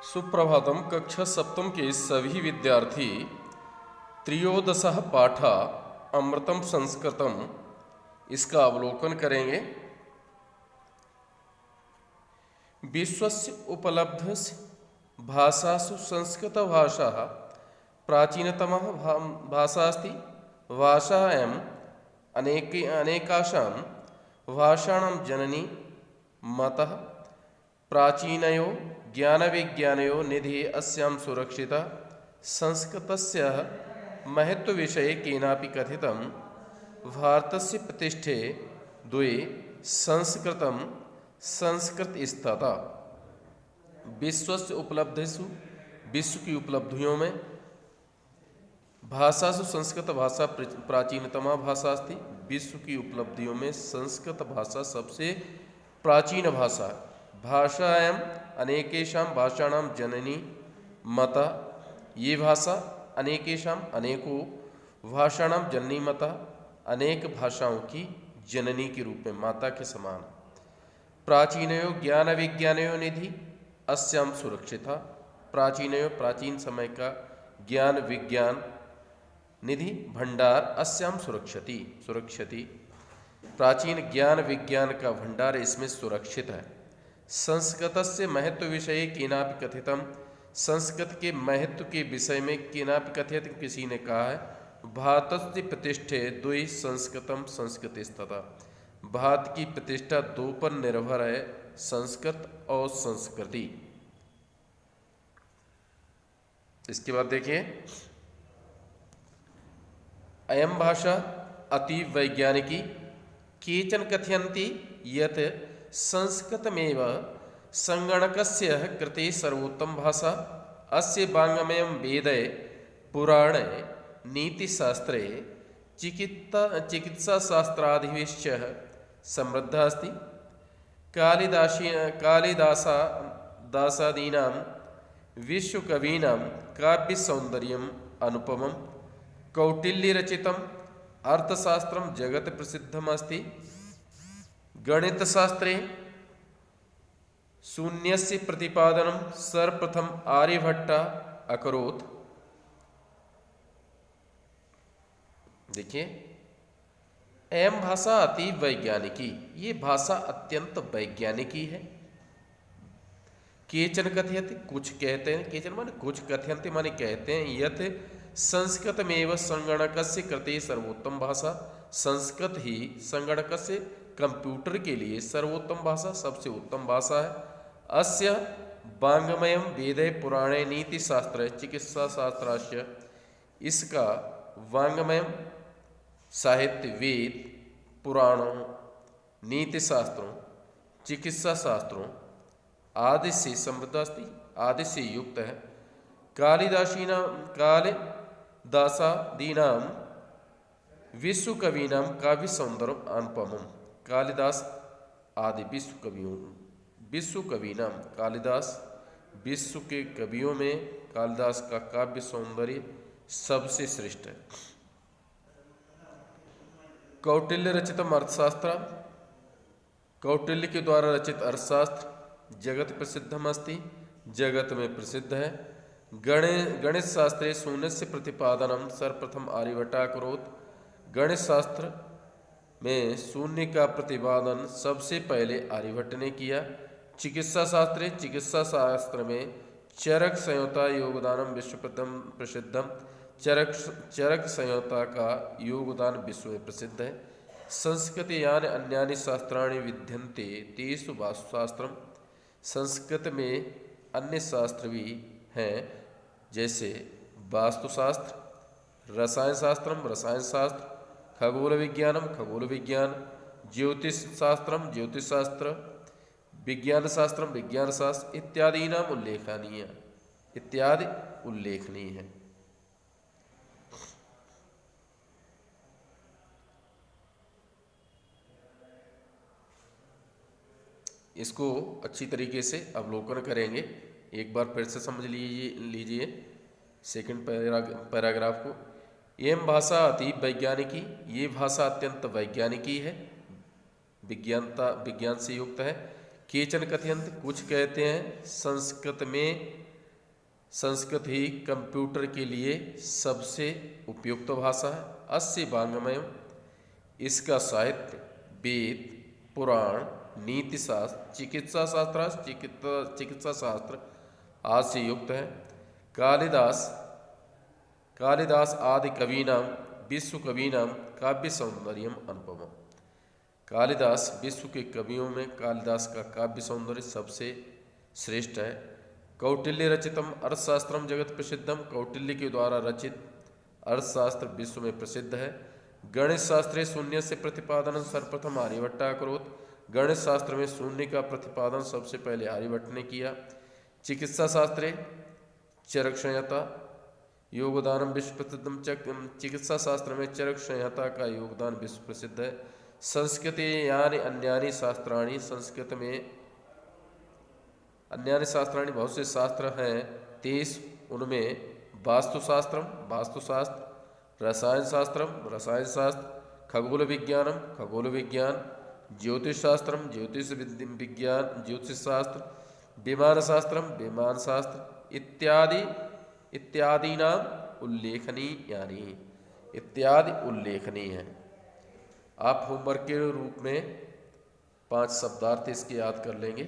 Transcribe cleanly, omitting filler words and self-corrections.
सुप्रभातम। कक्षा सप्तम के सभी विद्यार्थी त्रयोदशः पाठ अमृतम संस्कृतम इसका अवलोकन करेंगे। विश्वस्य उपलब्धस्य भाषासु संस्कृत भाषा प्राचीनतमः भाषा अस्ति। भाषायाम् अनेकासां भाषाणां जननी मतः प्राचीनयो ज्ञानविज्ञानयो निधि अस्यां सुरक्षिता। संस्कृतस्य महत्त्वविषये केनापि कथितं भारतस्य प्रतिष्ठे द्वे संस्कृतं संस्कृतस्तथा। विश्वस्य उपलब्धिषु विश्व की उपलब्धियों में भाषासु संस्कृत भाषा प्राचीनतमा भाषा अस्ति। विश्व की उपलब्धियों में संस्कृत भाषा सबसे प्राचीन भाषा है। भाषायाम् अनेकेषां भाषाणां जननी माता। ये भाषा अनेकेषां अनेकों भाषाणां जननी माता, अनेक भाषाओं की जननी के रूप में माता के समान। प्राचीनयो ज्ञान विज्ञानयो निधि अस्यां सुरक्षिता। प्राचीनयो प्राचीन समय का ज्ञान विज्ञान निधि भंडार अस्यां सुरक्षति। प्राचीन ज्ञान विज्ञान का भंडार इसमें सुरक्षित है। संस्कृतस्य महत्व विषये केनापि कथितम। संस्कृत के महत्व के विषय में केनापि कथित किसी ने कहा है। भारतस्य प्रतिष्ठे द्वे संस्कृतम संस्कृतस्तथा। भारत की प्रतिष्ठा दो पर निर्भर है, संस्कृत और संस्कृति। इसके बाद देखिए, अयम भाषा अति वैज्ञानिकी। केचन कथयन्ति यत् संस्कृतमेव संगणकस्य कृते सर्वोत्तम भाषा। अस्य वाङ्मयं वेदे पुराणे नीतिशास्त्रे चिकित्साशास्त्रादिभिश्च समृद्धा अस्ति। कालिदासादीनां विश्वकवीनां काव्यसौन्दर्यम् अनुपमं। कौटिल्यरचितम् अर्थशास्त्रं जगत् प्रसिद्धमस्ति। गणितशास्त्रे शून्यस्य प्रतिपादनं सर्वप्रथम आर्यभट्टः अकरोत्। देखिए, अयम भाषा अति वैज्ञानिकी। ये भाषा अत्यंत वैज्ञानिकी है। केचन कथयन्ति, कुछ कहते हैं, केचन माने कुछ कथयन्ति माने कहते हैं, यत् संस्कृतमेव संगणकस्य कृते सर्वोत्तम भाषा। संस्कृत ही संगणकस्य कंप्यूटर के लिए सर्वोत्तम भाषा, सबसे उत्तम भाषा है। अस्य वाङ्मयं वेदे पुराणे नीतिशास्त्र चिकित्साशास्त्रास्य। इसका वाङ्मयं साहित्य, वेद, पुराणों, नीतिशास्त्रों, चिकित्साशास्त्रों आदि से समृद्ध अस्ति, आदि से युक्त है। कालिदासादीनां विश्वकवीनां काव्यसौन्दर्यम् अनुपमम्। कालिदास आदि विश्वकवीनां, कालिदास विश्व के कवियों में कालिदास का काव्य सौंदर्य सबसे श्रेष्ठ है। कौटिल्य रचितम अर्थशास्त्र। कौटिल्य के द्वारा रचित अर्थशास्त्र जगत प्रसिद्धम अस्ति, जगत में प्रसिद्ध है। गणित शास्त्रे शून्यस्य प्रतिपादनम सर्वप्रथम आर्यभट्टः अकरोत्। गणित शास्त्र में शून्य का प्रतिपादन सबसे पहले आर्यभट्ट ने किया। चिकित्सा शास्त्र में चरक संहिता योगदानम विश्व प्रसिद्धम। चरक संहिता का योगदान विश्व में प्रसिद्ध है। संस्कृते यानि अन्यानि शास्त्राणि विद्यन्ते तेषु वास्तुशास्त्रम। संस्कृत में अन्य शास्त्र भी हैं, जैसे वास्तुशास्त्र, रसायन शास्त्र, खगोल विज्ञान, ज्योतिष शास्त्र, विज्ञान शास्त्र इत्यादीनाम उल्लेखनीय है। इसको अच्छी तरीके से अवलोकन करेंगे। एक बार फिर से समझ लीजिए सेकंड पैराग्राफ को। एवं भाषा अति वैज्ञानिकी। ये भाषा अत्यंत वैज्ञानिकी है, विज्ञान से युक्त है। केचन कथयन्ति, कुछ कहते हैं, संस्कृत में संस्कृत ही कंप्यूटर के लिए सबसे उपयुक्त भाषा है। अस्य वाङ्मयम्, इसका साहित्य वेद, पुराण, नीति शास्त्र, चिकित्सा शास्त्र आदि से युक्त है। कालिदास आदि कवीनां विश्व कवीनां काव्य सौंदर्यम अनुपमम्। कालिदास विश्व के कवियों में कालिदास का काव्य सौंदर्य सबसे श्रेष्ठ है। कौटिल्य रचितम अर्थशास्त्रम जगत प्रसिद्धम, कौटिल्य के द्वारा रचित अर्थशास्त्र विश्व में प्रसिद्ध है। गणित शास्त्रे शून्य से प्रतिपादन सर्वप्रथम आर्यभट्ट अकरोत्, गणित शास्त्र में शून्य का प्रतिपादन सबसे पहले आर्यभट्ट ने किया। चिकित्सा शास्त्रे चरक संहिता योगदानम विश्व प्रसिद्धम, चिकित्सा शास्त्र में चरक संहिता का योगदान विश्व प्रसिद्ध है। संस्कृते यानि अन्यानि शास्त्राणि, संस्कृत में अन्यानि शास्त्राणि बहुत से शास्त्र हैं। 23 उनमें वास्तुशास्त्रम वास्तुशास्त्र, रसायन शास्त्रम रसायन शास्त्र, खगोल विज्ञानम खगोल विज्ञान, ज्योतिष शास्त्रम ज्योतिष विज्ञान ज्योतिष शास्त्र, विमान शास्त्रम विमान शास्त्र इत्यादि नाम उल्लेखनीयानि, इत्यादि उल्लेखनीय हैं। आप होमवर्क के रूप में 5 शब्दार्थ इसके याद कर लेंगे।